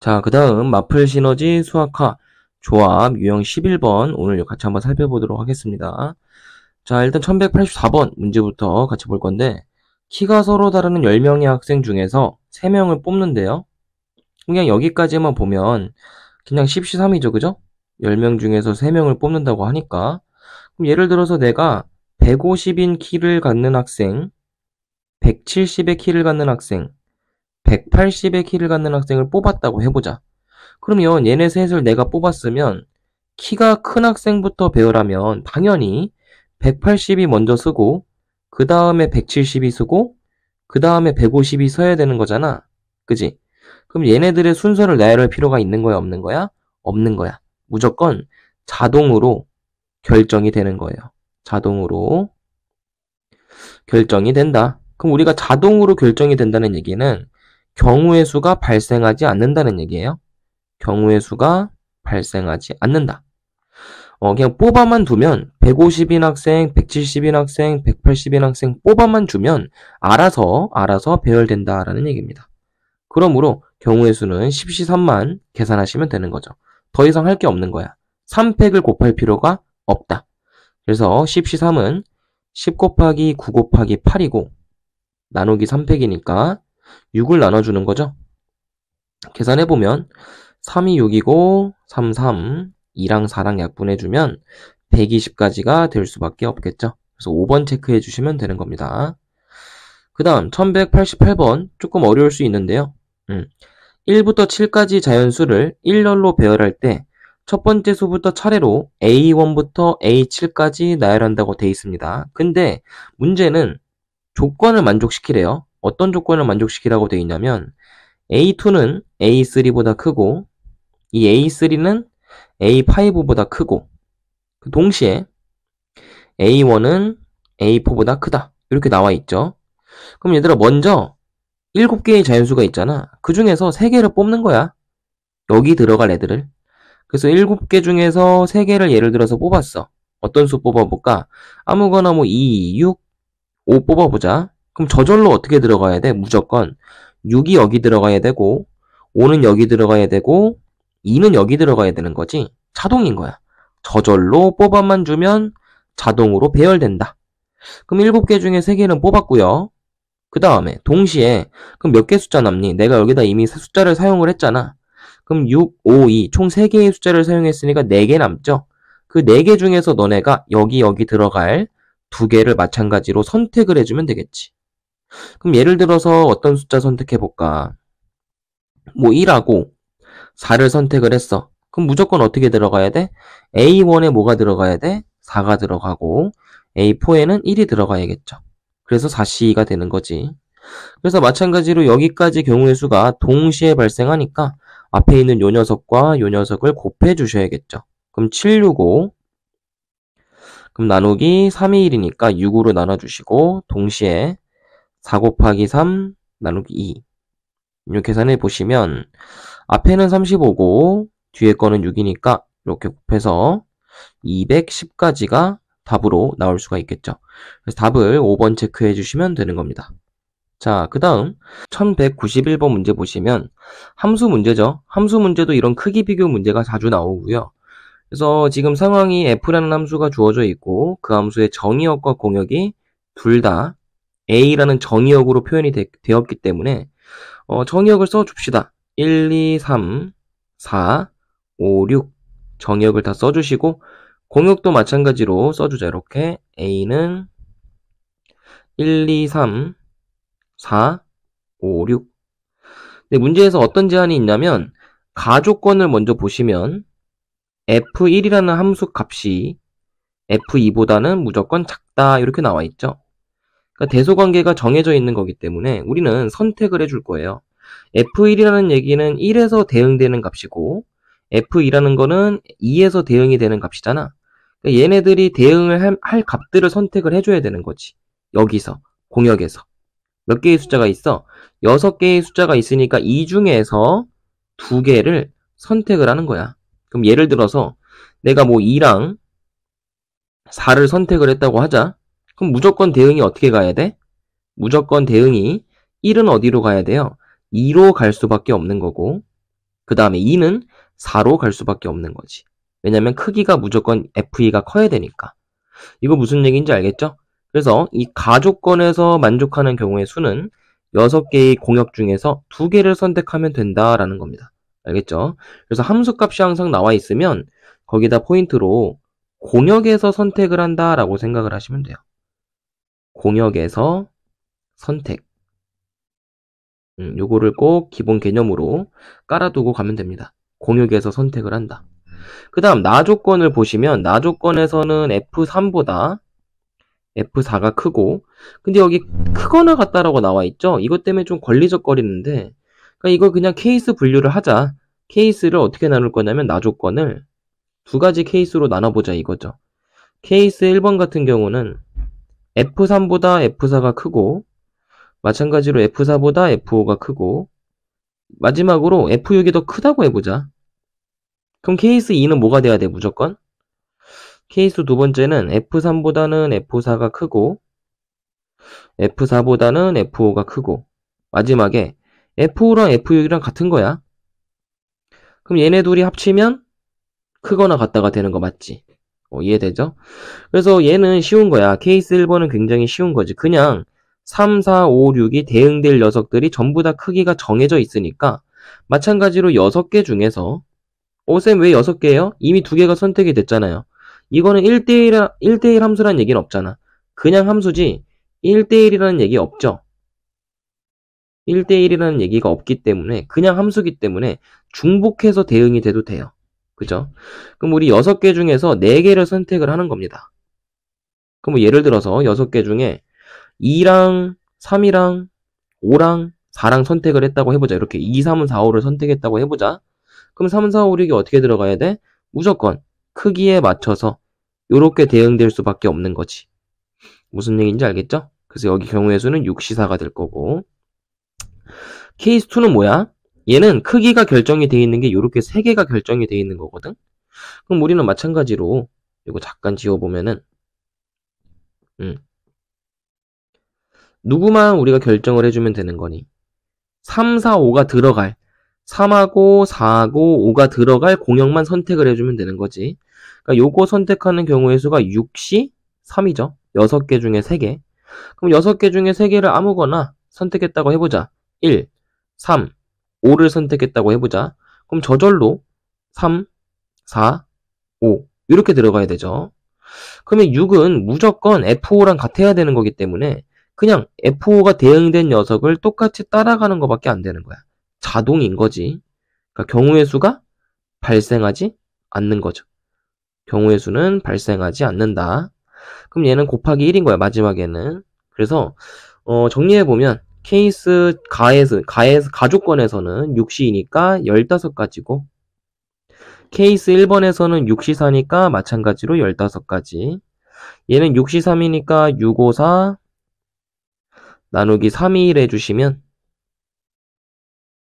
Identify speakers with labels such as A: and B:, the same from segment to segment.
A: 자, 그 다음 마플 시너지 수학화 조합 유형 11번 오늘 같이 한번 살펴보도록 하겠습니다. 자, 일단 1184번 문제부터 같이 볼 건데 키가 서로 다른 10명의 학생 중에서 3명을 뽑는데요. 그냥 여기까지만 보면 그냥 10시3이죠, 그죠? 10명 중에서 3명을 뽑는다고 하니까 그럼 예를 들어서 내가 150인 키를 갖는 학생, 170의 키를 갖는 학생, 180의 키를 갖는 학생을 뽑았다고 해보자. 그러면 얘네 셋을 내가 뽑았으면 키가 큰 학생부터 배열하면 당연히 180이 먼저 쓰고 그 다음에 170이 쓰고 그 다음에 150이 써야 되는 거잖아. 그지? 그럼 얘네들의 순서를 나열할 필요가 있는 거야, 없는 거야? 없는 거야. 무조건 자동으로 결정이 되는 거예요. 자동으로 결정이 된다. 그럼 우리가 자동으로 결정이 된다는 얘기는 경우의 수가 발생하지 않는다는 얘기예요. 경우의 수가 발생하지 않는다. 그냥 뽑아만 두면 150인 학생, 170인 학생, 180인 학생 뽑아만 주면 알아서 배열된다라는 얘기입니다. 그러므로 경우의 수는 10시3만 계산하시면 되는 거죠. 더 이상 할 게 없는 거야. 3팩을 곱할 필요가 없다. 그래서 10시3은 10 곱하기 9 곱하기 8이고 나누기 3팩이니까 6을 나눠주는 거죠. 계산해보면 3이 6이고 3, 3, 2랑 4랑 약분해주면 120까지가 될 수밖에 없겠죠. 그래서 5번 체크해 주시면 되는 겁니다. 그 다음 1188번 조금 어려울 수 있는데요. 1부터 7까지 자연수를 일렬로 배열할 때 첫 번째 수부터 차례로 A1부터 A7까지 나열한다고 되어 있습니다. 근데 문제는 조건을 만족시키래요. 어떤 조건을 만족시키라고 되어 있냐면 A2는 A3보다 크고 이 A3는 A5보다 크고 동시에 A1은 A4보다 크다. 이렇게 나와 있죠. 그럼 얘들아 먼저 7개의 자연수가 있잖아. 그 중에서 3개를 뽑는 거야. 여기 들어갈 애들을. 그래서 7개 중에서 3개를 예를 들어서 뽑았어. 어떤 수 뽑아볼까? 아무거나 뭐 2, 6, 5 뽑아보자. 그럼 저절로 어떻게 들어가야 돼? 무조건 6이 여기 들어가야 되고 5는 여기 들어가야 되고 2는 여기 들어가야 되는 거지. 자동인 거야. 저절로 뽑아만 주면 자동으로 배열된다. 그럼 7개 중에 3개는 뽑았고요. 그 다음에 동시에 그럼 몇 개 숫자 남니? 내가 여기다 이미 숫자를 사용을 했잖아. 그럼 6, 5, 2 총 3개의 숫자를 사용했으니까 4개 남죠? 그 4개 중에서 너네가 여기 들어갈 2개를 마찬가지로 선택을 해주면 되겠지. 그럼 예를 들어서 어떤 숫자 선택해볼까? 뭐 1하고 4를 선택을 했어. 그럼 무조건 어떻게 들어가야 돼? A1에 뭐가 들어가야 돼? 4가 들어가고 A4에는 1이 들어가야겠죠. 그래서 4C가 되는 거지. 그래서 마찬가지로 여기까지 경우의 수가 동시에 발생하니까 앞에 있는 요 녀석과 요 녀석을 곱해 주셔야겠죠. 그럼 765 그럼 나누기 3이 1이니까 6으로 나눠주시고 동시에 4 곱하기 3 나누기 2 이렇게 계산해 보시면 앞에는 35고 뒤에 거는 6이니까 이렇게 곱해서 210까지가 답으로 나올 수가 있겠죠. 그래서 답을 5번 체크해 주시면 되는 겁니다. 자, 그 다음 1191번 문제 보시면 함수 문제죠. 함수 문제도 이런 크기 비교 문제가 자주 나오고요. 그래서 지금 상황이 f라는 함수가 주어져 있고 그 함수의 정의역과 공역이 둘 다 a라는 정의역으로 표현이 되었기 때문에 정의역을 써줍시다. 1, 2, 3, 4, 5, 6 정의역을 다 써주시고 공역도 마찬가지로 써주자. 이렇게 a는 1, 2, 3, 4, 5, 6 근데 문제에서 어떤 제한이 있냐면 가조건을 먼저 보시면 f1이라는 함수 값이 f2보다는 무조건 작다 이렇게 나와 있죠. 그러니까 대소관계가 정해져 있는 거기 때문에 우리는 선택을 해줄 거예요. f1이라는 얘기는 1에서 대응되는 값이고 f2라는 거는 2에서 대응이 되는 값이잖아. 그러니까 얘네들이 대응을 할 값들을 선택을 해줘야 되는 거지. 여기서 공역에서 몇 개의 숫자가 있어? 6개의 숫자가 있으니까 이 중에서 2개를 선택을 하는 거야. 그럼 예를 들어서 내가 뭐 2랑 4를 선택을 했다고 하자. 그럼 무조건 대응이 어떻게 가야 돼? 무조건 대응이 1은 어디로 가야 돼요? 2로 갈 수밖에 없는 거고 그 다음에 2는 4로 갈 수밖에 없는 거지. 왜냐면 크기가 무조건 FE가 커야 되니까. 이거 무슨 얘기인지 알겠죠? 그래서 이 가조건에서 만족하는 경우의 수는 6개의 공역 중에서 2개를 선택하면 된다라는 겁니다. 알겠죠? 그래서 함수값이 항상 나와 있으면 거기다 포인트로 공역에서 선택을 한다라고 생각을 하시면 돼요. 공역에서 선택. 요거를 꼭 기본 개념으로 깔아두고 가면 됩니다. 공역에서 선택을 한다. 그 다음 나조건을 보시면 나조건에서는 F3보다 F4가 크고, 근데 여기 크거나 같다라고 나와 있죠? 이것 때문에 좀 걸리적거리는데, 그러니까 이걸 그냥 케이스 분류를 하자. 케이스를 어떻게 나눌 거냐면 나조건을 2가지 케이스로 나눠보자 이거죠. 케이스 1번 같은 경우는 F3보다 F4가 크고, 마찬가지로 F4보다 F5가 크고, 마지막으로 F6이 더 크다고 해보자. 그럼 케이스 2는 뭐가 돼야 돼 무조건? 케이스 두 번째는 F3보다는 F4가 크고 F4보다는 F5가 크고 마지막에 F5랑 F6이랑 같은 거야. 그럼 얘네 둘이 합치면 크거나 같다가 되는 거 맞지? 이해되죠? 그래서 얘는 쉬운 거야. 케이스 1번은 굉장히 쉬운 거지. 그냥 3, 4, 5, 6이 대응될 녀석들이 전부 다 크기가 정해져 있으니까 마찬가지로 6개 중에서 쌤 왜 6개예요? 이미 2개가 선택이 됐잖아요. 이거는 1대1 함수라는 얘기는 없잖아. 그냥 함수지 1대1이라는 얘기 없죠. 1대1이라는 얘기가 없기 때문에 그냥 함수기 때문에 중복해서 대응이 돼도 돼요. 그죠? 그럼 우리 6개 중에서 4개를 선택을 하는 겁니다. 그럼 뭐 예를 들어서 6개 중에 2랑 3이랑 5랑 4랑 선택을 했다고 해보자. 이렇게 2, 3, 4, 5를 선택했다고 해보자. 그럼 3, 4, 5, 6이 어떻게 들어가야 돼? 무조건 크기에 맞춰서 이렇게 대응될 수밖에 없는 거지. 무슨 얘기인지 알겠죠? 그래서 여기 경우의 수는 6시사가 될 거고 케이스 2는 뭐야? 얘는 크기가 결정이 되어 있는 게 이렇게 3개가 결정이 되어 있는 거거든? 그럼 우리는 마찬가지로 이거 잠깐 지워보면은 누구만 우리가 결정을 해주면 되는 거니? 3, 4, 5가 들어갈 3하고 4하고 5가 들어갈 공역만 선택을 해주면 되는 거지. 그러니까 요거 선택하는 경우의 수가 6시 3이죠. 6개 중에 3개. 그럼 6개 중에 3개를 아무거나 선택했다고 해보자. 1, 3, 5를 선택했다고 해보자. 그럼 저절로 3, 4, 5 이렇게 들어가야 되죠. 그러면 6은 무조건 F5랑 같아야 되는 거기 때문에 그냥 F5가 대응된 녀석을 똑같이 따라가는 것밖에 안 되는 거야. 자동인 거지. 그러니까 경우의 수가 발생하지 않는 거죠. 경우의 수는 발생하지 않는다. 그럼 얘는 곱하기 1인 거야, 마지막에는. 그래서 정리해보면 케이스 가조건에서는 6시이니까 15가지고 케이스 1번에서는 6시4니까 마찬가지로 15가지. 얘는 6시3이니까 654 나누기 321 해주시면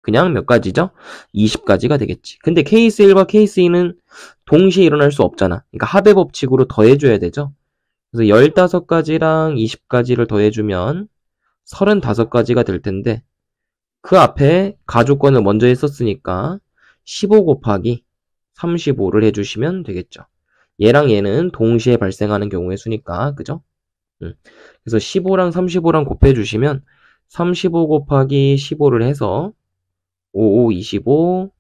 A: 그냥 몇 가지죠? 20가지가 되겠지. 근데 케이스 1과 케이스 2는 동시에 일어날 수 없잖아. 그러니까 합의 법칙으로 더해줘야 되죠. 그래서 15가지랑 20가지를 더해주면 35가지가 될 텐데 그 앞에 가조건을 먼저 했었으니까 15 곱하기 35를 해주시면 되겠죠. 얘랑 얘는 동시에 발생하는 경우의 수니까 그죠? 그래서 15랑 35랑 곱해주시면 35 곱하기 15를 해서 55, 25,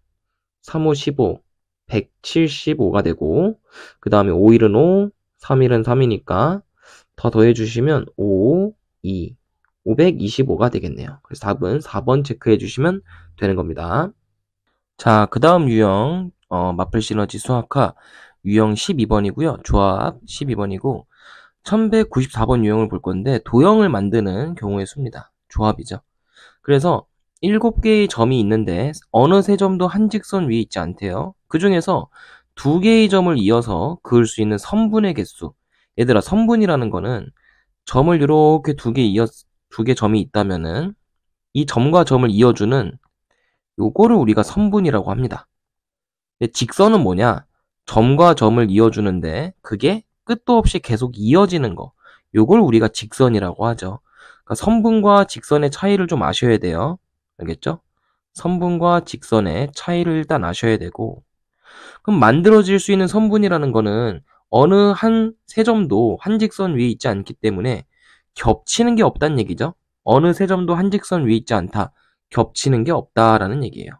A: 35, 15, 175가 되고 그 다음에 5일은 5, 3일은 3이니까 더 더해주시면 5, 2, 525가 되겠네요. 그래서 답은 4번 체크해 주시면 되는 겁니다. 자, 그 다음 유형 마플 시너지 수학화 유형 12번이고요. 조합 12번이고 1194번 유형을 볼 건데 도형을 만드는 경우의 수입니다. 조합이죠. 그래서 7개의 점이 있는데 어느 세 점도 한 직선 위에 있지 않대요. 그 중에서 2개의 점을 이어서 그을 수 있는 선분의 개수. 얘들아, 선분이라는 거는 점을 이렇게 2개 점이 있다면은 이 점과 점을 이어주는 요거를 우리가 선분이라고 합니다. 근데 직선은 뭐냐? 점과 점을 이어주는데 그게 끝도 없이 계속 이어지는 거. 요걸 우리가 직선이라고 하죠. 그러니까 선분과 직선의 차이를 좀 아셔야 돼요. 알겠죠? 선분과 직선의 차이를 일단 아셔야 되고, 그럼 만들어질 수 있는 선분이라는 거는 어느 한 세 점도 한 직선 위에 있지 않기 때문에 겹치는 게 없다는 얘기죠. 어느 세 점도 한 직선 위에 있지 않다. 겹치는 게 없다라는 얘기예요.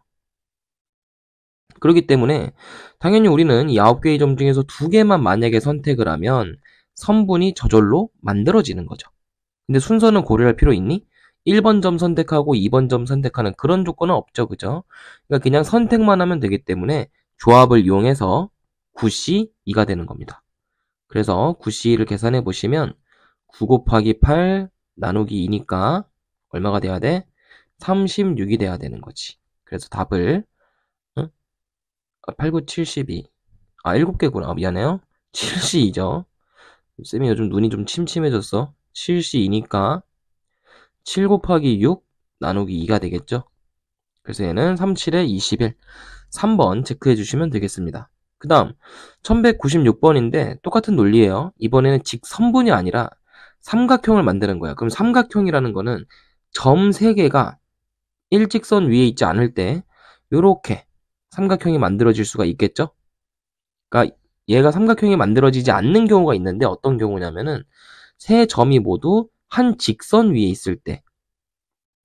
A: 그렇기 때문에 당연히 우리는 이 9개의 점 중에서 2개만 만약에 선택을 하면 선분이 저절로 만들어지는 거죠. 근데 순서는 고려할 필요 있니? 1번 점 선택하고 2번 점 선택하는 그런 조건은 없죠. 그죠? 그러니까 그냥 선택만 하면 되기 때문에 조합을 이용해서 9C2가 되는 겁니다. 그래서 9C2를 계산해 보시면 9 곱하기 8 나누기 2니까 얼마가 돼야 돼? 36이 돼야 되는 거지. 그래서 답을 8, 9, 72. 7개구나. 미안해요. 7C2죠. 쌤이 요즘 눈이 좀 침침해졌어. 7C2니까 7 곱하기 6 나누기 2가 되겠죠. 그래서 얘는 37에 21. 3번 체크해 주시면 되겠습니다. 그 다음 1196번인데 똑같은 논리예요. 이번에는 직선분이 아니라 삼각형을 만드는 거야. 그럼 삼각형이라는 거는 점 3개가 일직선 위에 있지 않을 때 이렇게 삼각형이 만들어질 수가 있겠죠. 그러니까 얘가 삼각형이 만들어지지 않는 경우가 있는데 어떤 경우냐면은 세 점이 모두 한 직선 위에 있을 때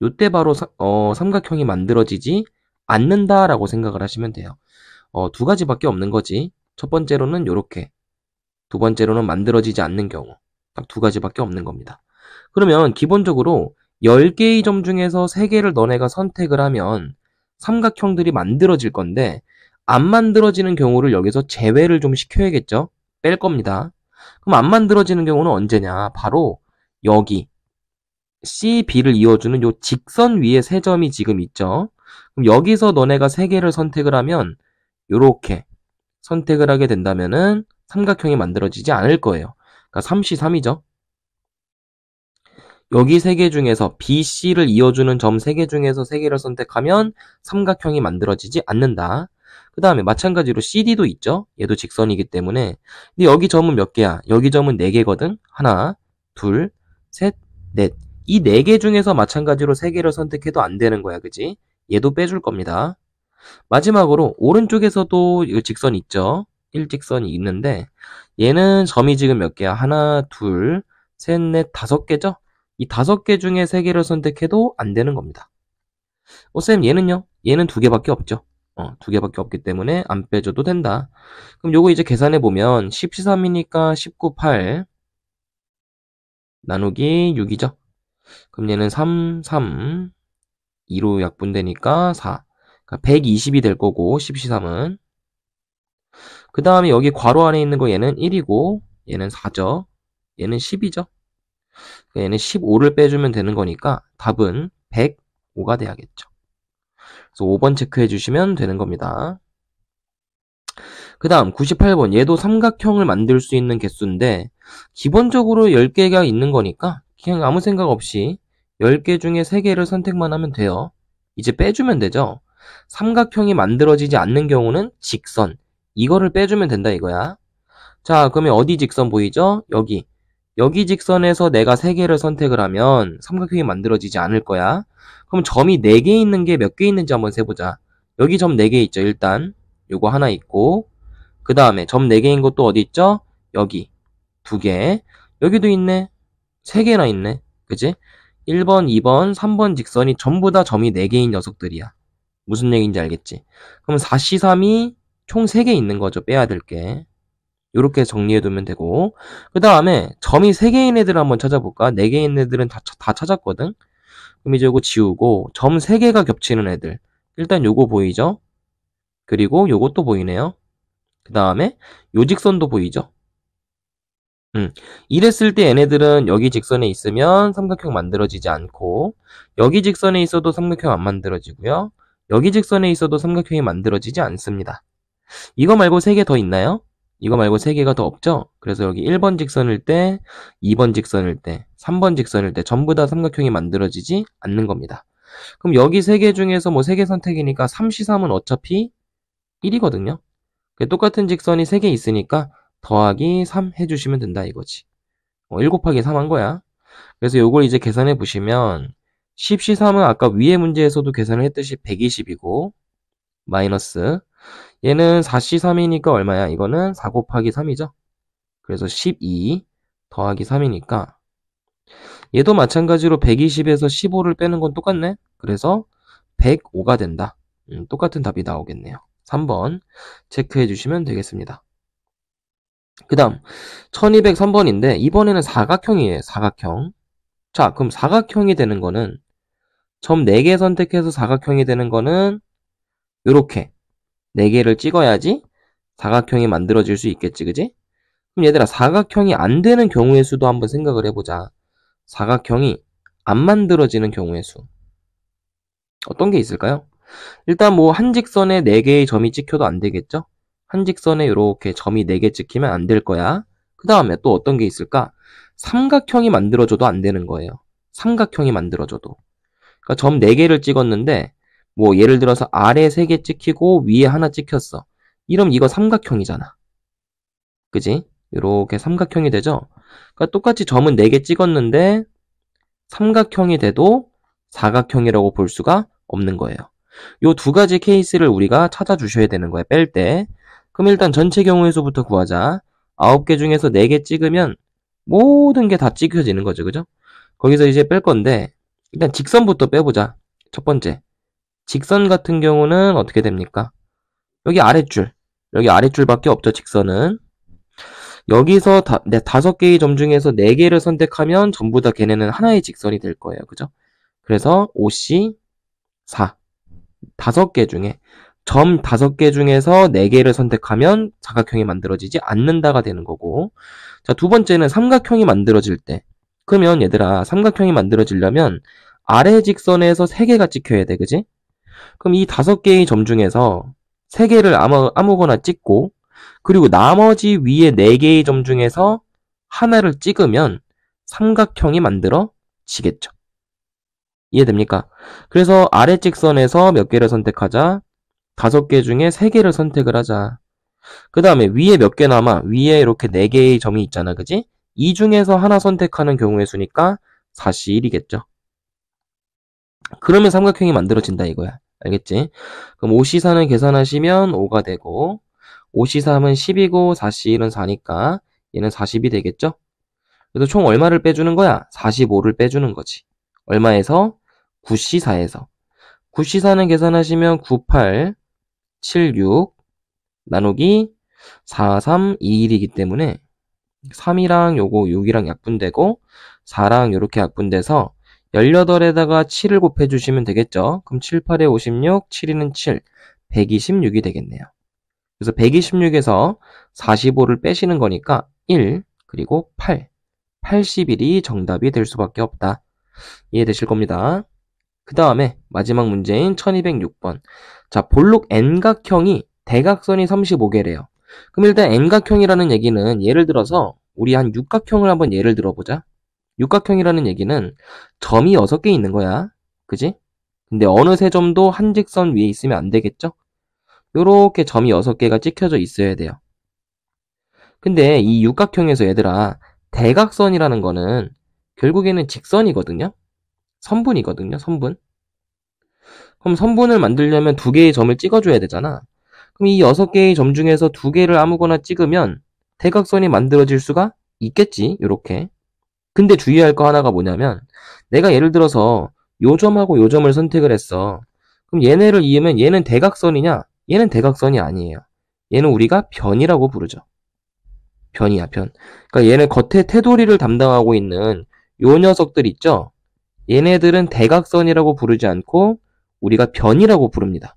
A: 요때 바로 삼각형이 만들어지지 않는다라고 생각을 하시면 돼요. 2가지밖에 없는 거지. 첫 번째로는 요렇게, 두 번째로는 만들어지지 않는 경우. 딱 2가지밖에 없는 겁니다. 그러면 기본적으로 10개의 점 중에서 3개를 너네가 선택을 하면 삼각형들이 만들어질 건데 안 만들어지는 경우를 여기서 제외를 좀 시켜야겠죠? 뺄 겁니다. 그럼 안 만들어지는 경우는 언제냐? 바로 여기 C, B를 이어주는 요 직선 위에 3점이 지금 있죠? 그럼 여기서 너네가 3개를 선택을 하면 요렇게 선택을 하게 된다면은 삼각형이 만들어지지 않을 거예요. 그러니까 3C3이죠. 여기 3개 중에서 B, C를 이어주는 점 3개 중에서 3개를 선택하면 삼각형이 만들어지지 않는다. 그 다음에 마찬가지로 CD도 있죠. 얘도 직선이기 때문에. 근데 여기 점은 몇 개야? 여기 점은 4개거든. 하나, 둘, 셋, 넷. 이 4개 중에서 마찬가지로 3개를 선택해도 안 되는 거야. 그지? 얘도 빼줄 겁니다. 마지막으로 오른쪽에서도 이 직선 있죠. 일직선이 있는데 얘는 점이 지금 몇 개야? 하나, 둘, 셋, 넷, 5개죠? 이 5개 중에 3개를 선택해도 안 되는 겁니다. 쌤, 얘는요? 얘는 2개밖에 없죠. 2개밖에 없기 때문에 안 빼줘도 된다. 그럼 요거 이제 계산해보면 13이니까 19, 8 나누기 6이죠. 그럼 얘는 3, 3 2로 약분되니까 4. 그러니까 120이 될 거고 13은. 그 다음에 여기 괄호 안에 있는 거 얘는 1이고 얘는 4죠. 얘는 10이죠. 얘는 15를 빼주면 되는 거니까 답은 105가 돼야겠죠. 그래서 5번 체크해 주시면 되는 겁니다. 그 다음 98번 얘도 삼각형을 만들 수 있는 개수인데 기본적으로 10개가 있는 거니까 그냥 아무 생각 없이 10개 중에 3개를 선택만 하면 돼요. 이제 빼주면 되죠. 삼각형이 만들어지지 않는 경우는 직선 이거를 빼주면 된다 이거야. 자, 그러면 어디 직선 보이죠? 여기 직선에서 내가 3개를 선택을 하면 삼각형이 만들어지지 않을 거야. 그럼 점이 4개 있는 게 몇 개 있는지 한번 세보자. 여기 점 4개 있죠. 일단 요거 하나 있고 그 다음에 점 4개인 것도 어디 있죠? 여기 2개. 여기도 있네. 3개나 있네. 그치? 1번, 2번, 3번 직선이 전부 다 점이 4개인 녀석들이야. 무슨 얘기인지 알겠지? 그럼 4C3이 총 3개 있는 거죠. 빼야 될 게. 이렇게 정리해두면 되고 그 다음에 점이 3개인 애들 한번 찾아볼까? 4개인 애들은 다 찾았거든? 그럼 이제 이거 지우고 점 3개가 겹치는 애들 일단 요거 보이죠? 그리고 요것도 보이네요. 그 다음에 요 직선도 보이죠? 이랬을 때 얘네들은 여기 직선에 있으면 삼각형 만들어지지 않고 여기 직선에 있어도 삼각형 안 만들어지고요. 여기 직선에 있어도 삼각형이 만들어지지 않습니다. 이거 말고 3개 더 있나요? 이거 말고 3개가 더 없죠? 그래서 여기 1번 직선일 때, 2번 직선일 때, 3번 직선일 때 전부 다 삼각형이 만들어지지 않는 겁니다. 그럼 여기 3개 중에서 뭐 3개 선택이니까 3C3은 어차피 1이거든요. 똑같은 직선이 3개 있으니까 더하기 3 해주시면 된다 이거지. 1 곱하기 3 한 거야. 그래서 요걸 이제 계산해 보시면 10C3은 아까 위에 문제에서도 계산을 했듯이 120이고 마이너스 얘는 4C3이니까 얼마야? 이거는 4 곱하기 3이죠. 그래서 12 더하기 3이니까 얘도 마찬가지로 120에서 15를 빼는 건 똑같네. 그래서 105가 된다. 똑같은 답이 나오겠네요. 3번 체크해 주시면 되겠습니다. 그 다음 1203번인데 이번에는 사각형이에요. 사각형. 자, 그럼 사각형이 되는 거는 점 4개 선택해서 사각형이 되는 거는 요렇게 4개를 찍어야지 사각형이 만들어질 수 있겠지, 그지? 그럼 얘들아, 사각형이 안 되는 경우의 수도 한번 생각을 해보자. 사각형이 안 만들어지는 경우의 수. 어떤 게 있을까요? 일단 뭐 한 직선에 4개의 점이 찍혀도 안 되겠죠? 한 직선에 이렇게 점이 4개 찍히면 안 될 거야. 그 다음에 또 어떤 게 있을까? 삼각형이 만들어져도 안 되는 거예요. 삼각형이 만들어져도. 그러니까 점 4개를 찍었는데 뭐 예를 들어서 아래 3개 찍히고 위에 하나 찍혔어. 이러면 이거 삼각형이잖아. 그지? 이렇게 삼각형이 되죠? 그러니까 똑같이 점은 4개 찍었는데 삼각형이 돼도 사각형이라고 볼 수가 없는 거예요. 요 두 가지 케이스를 우리가 찾아주셔야 되는 거야, 뺄 때. 그럼 일단 전체 경우의 수부터 구하자. 9개 중에서 4개 찍으면 모든 게 다 찍혀지는 거죠, 그죠? 거기서 이제 뺄 건데 일단 직선부터 빼보자. 첫 번째. 직선 같은 경우는 어떻게 됩니까? 여기 아랫줄밖에 없죠, 직선은. 여기서 5개의 점 중에서 4개를 선택하면 전부 다 걔네는 하나의 직선이 될 거예요. 그죠? 그래서 OC4. 5개 중에, 점 5개 중에서 4개를 선택하면 사각형이 만들어지지 않는다가 되는 거고. 자, 두 번째는 삼각형이 만들어질 때. 그러면 얘들아, 삼각형이 만들어지려면 아래 직선에서 3개가 찍혀야 돼. 그지? 그럼 이 5개의 점 중에서 3개를 아무거나 찍고, 그리고 나머지 위에 4개의 점 중에서 하나를 찍으면 삼각형이 만들어지겠죠. 이해됩니까? 그래서 아래 직선에서 몇 개를 선택하자? 5개 중에 3개를 선택을 하자. 그 다음에 위에 몇 개 남아? 위에 이렇게 4개의 점이 있잖아. 그지? 이 중에서 하나 선택하는 경우의 수니까 4C1이겠죠. 그러면 삼각형이 만들어진다 이거야. 알겠지? 그럼 5C4는 계산하시면 5가 되고 5C3은 10이고 4C1은 4니까 얘는 40이 되겠죠? 그래서 총 얼마를 빼주는 거야? 45를 빼주는 거지. 얼마에서? 9C4에서. 9C4는 계산하시면 98, 76 나누기 4, 3, 2, 1이기 때문에 3이랑 요거 6이랑 약분되고 4랑 요렇게 약분돼서 18에다가 7을 곱해주시면 되겠죠? 그럼 7, 8에 56, 7, 2는 7, 126이 되겠네요. 그래서 126에서 45를 빼시는 거니까 1, 그리고 8, 81이 정답이 될 수밖에 없다. 이해되실 겁니다. 그 다음에 마지막 문제인 1206번. 자, 볼록 N각형이 대각선이 35개래요. 그럼 일단 N각형이라는 얘기는 예를 들어서 우리 한 육각형을 한번 예를 들어보자. 육각형이라는 얘기는 점이 6개 있는 거야. 그지? 근데 어느 세 점도 한 직선 위에 있으면 안 되겠죠? 요렇게 점이 6개가 찍혀져 있어야 돼요. 근데 이 육각형에서 얘들아, 대각선이라는 거는 결국에는 직선이거든요? 선분이거든요, 선분. 그럼 선분을 만들려면 2개의 점을 찍어줘야 되잖아. 그럼 이 6개의 점 중에서 2개를 아무거나 찍으면 대각선이 만들어질 수가 있겠지, 요렇게. 근데 주의할 거 하나가 뭐냐면, 내가 예를 들어서 요 점하고 요 점을 선택을 했어. 그럼 얘네를 이으면 얘는 대각선이냐? 얘는 대각선이 아니에요. 얘는 우리가 변이라고 부르죠. 변이야, 변. 그러니까 얘는 겉에 테두리를 담당하고 있는 요 녀석들 있죠? 얘네들은 대각선이라고 부르지 않고 우리가 변이라고 부릅니다.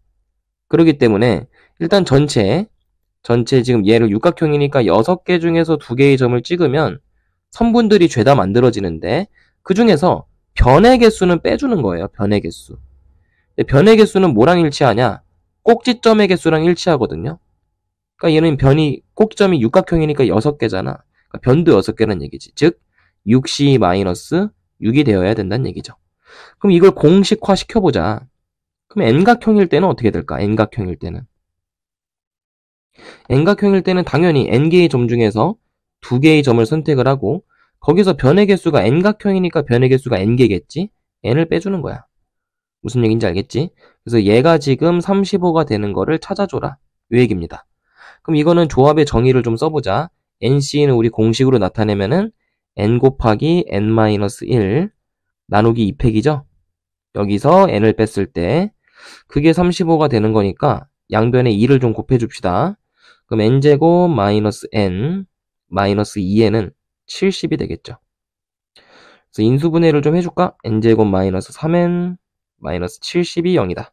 A: 그렇기 때문에 일단 전체 지금 얘를 육각형이니까 6개 중에서 2개의 점을 찍으면 선분들이 죄다 만들어지는데 그 중에서 변의 개수는 빼주는 거예요. 변의 개수. 변의 개수는 뭐랑 일치하냐? 꼭지점의 개수랑 일치하거든요. 그러니까 얘는 변이 꼭지점이 육각형이니까 6개잖아. 그러니까 변도 6개라는 얘기지. 즉 6C-6이 되어야 된다는 얘기죠. 그럼 이걸 공식화 시켜보자. 그럼 N각형일 때는 어떻게 될까? N각형일 때는 당연히 N개의 점 중에서 2개의 점을 선택을 하고 거기서 변의 개수가 N각형이니까 변의 개수가 N개겠지? n을 빼주는 거야. 무슨 얘기인지 알겠지? 그래서 얘가 지금 35가 되는 거를 찾아줘라. 이 얘기입니다. 그럼 이거는 조합의 정의를 좀 써보자. NC는 우리 공식으로 나타내면은 n 곱하기 n-1 나누기 2팩이죠? 여기서 n을 뺐을 때 그게 35가 되는 거니까 양변에 2를 좀 곱해줍시다. 그럼 n제곱 마이너스 n 마이너스 2n은 70이 되겠죠. 그래서 인수분해를 좀 해줄까? n제곱 마이너스 3n 마이너스 70이 0이다.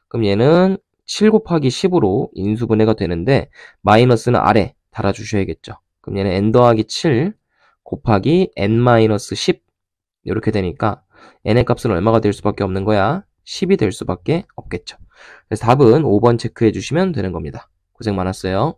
A: 그럼 얘는 7 곱하기 10으로 인수분해가 되는데 마이너스는 아래 달아주셔야겠죠. 그럼 얘는 n 더하기 7 곱하기 n 마이너스 10 이렇게 되니까 n의 값은 얼마가 될 수밖에 없는 거야? 10이 될 수밖에 없겠죠. 그래서 답은 5번 체크해 주시면 되는 겁니다. 고생 많았어요.